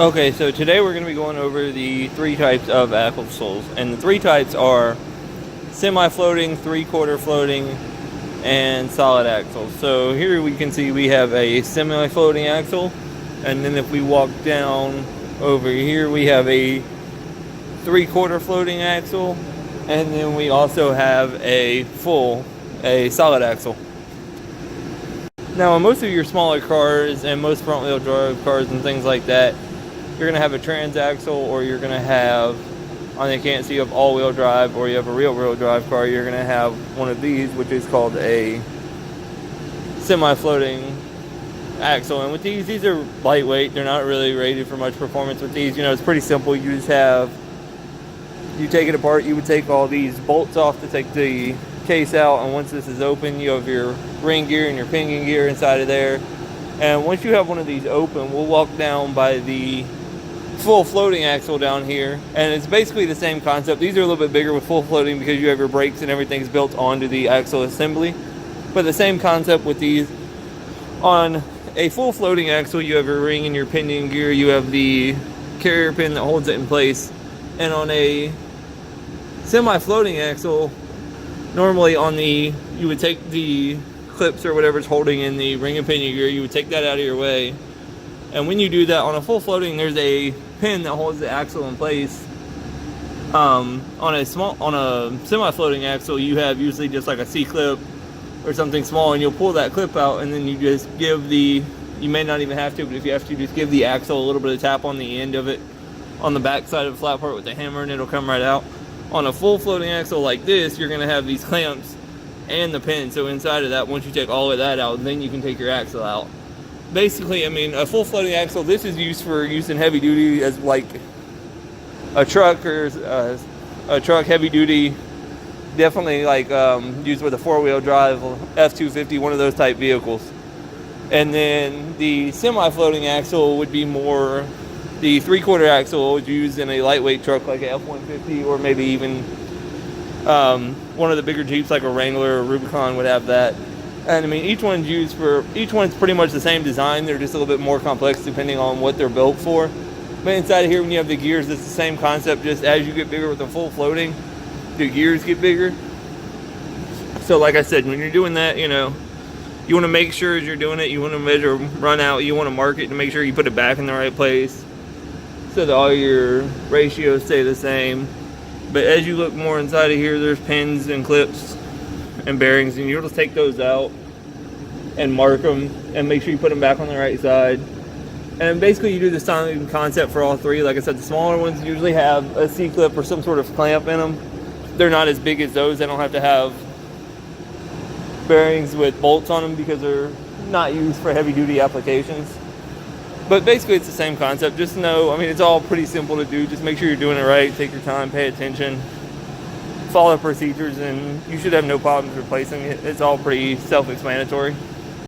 Okay, so today we're going to be going over the three types of axles, and the three types are semi-floating, three-quarter floating, and solid axles. So here we can see we have a semi-floating axle, and then if we walk down over here we have a three-quarter floating axle, and then we also have a solid axle. Now, in most of your smaller cars and most front-wheel drive cars and things like that, you're going to have a transaxle, or you're going to have, on the case you have all-wheel drive, or you have a rear-wheel drive car, you're going to have one of these, which is called a semi-floating axle. And with these are lightweight. They're not really rated for much performance with these. You know, it's pretty simple. You take it apart, you would take all these bolts off to take the case out, and once this is open, you have your ring gear and your pinion gear inside of there. And once you have one of these open, we'll walk down by the full floating axle down here, and it's basically the same concept. These are a little bit bigger with full floating because you have your brakes and everything's built onto the axle assembly, but the same concept with these. On a full floating axle, you have your ring and your pinion gear, you have the carrier pin that holds it in place. And on a semi-floating axle, normally you would take the clips or whatever's holding in the ring and pinion gear, you would take that out of your way. And when you do that on a full floating, there's a pin that holds the axle in place. On a semi-floating axle, you have usually just like a C-clip or something small, and you'll pull that clip out, and then you just you may not even have to, but if you have to, just give the axle a little bit of tap on the end of it, on the back side of the flat part with the hammer, and it'll come right out. On a full floating axle like this, you're going to have these clamps and the pin. So inside of that, once you take all of that out, then you can take your axle out. Basically, I mean, a full floating axle, this is used for use in heavy duty, as like a truck or a truck heavy duty, definitely like used with a four-wheel drive, F-250, one of those type vehicles. And then the semi-floating axle would be more, the three-quarter axle is used in a lightweight truck like a F-150, or maybe even one of the bigger Jeeps like a Wrangler or Rubicon would have that. And I mean, each one's pretty much the same design. They're just a little bit more complex depending on what they're built for. But inside of here, when you have the gears, it's the same concept. Just as you get bigger with the full floating, the gears get bigger. So like I said, when you're doing that, you know, you want to make sure as you're doing it, you want to measure run out, you want to mark it to make sure you put it back in the right place so that all your ratios stay the same. But as you look more inside of here, there's pins and clips and bearings, and you'll just take those out and mark them and make sure you put them back on the right side. And basically you do the same concept for all three. Like I said, the smaller ones usually have a C-clip or some sort of clamp in them. They're not as big as those. They don't have to have bearings with bolts on them because they're not used for heavy duty applications. But basically it's the same concept. Just know, I mean, it's all pretty simple to do. Just make sure you're doing it right. Take your time, pay attention, follow procedures, and you should have no problems replacing it. It's all pretty self-explanatory.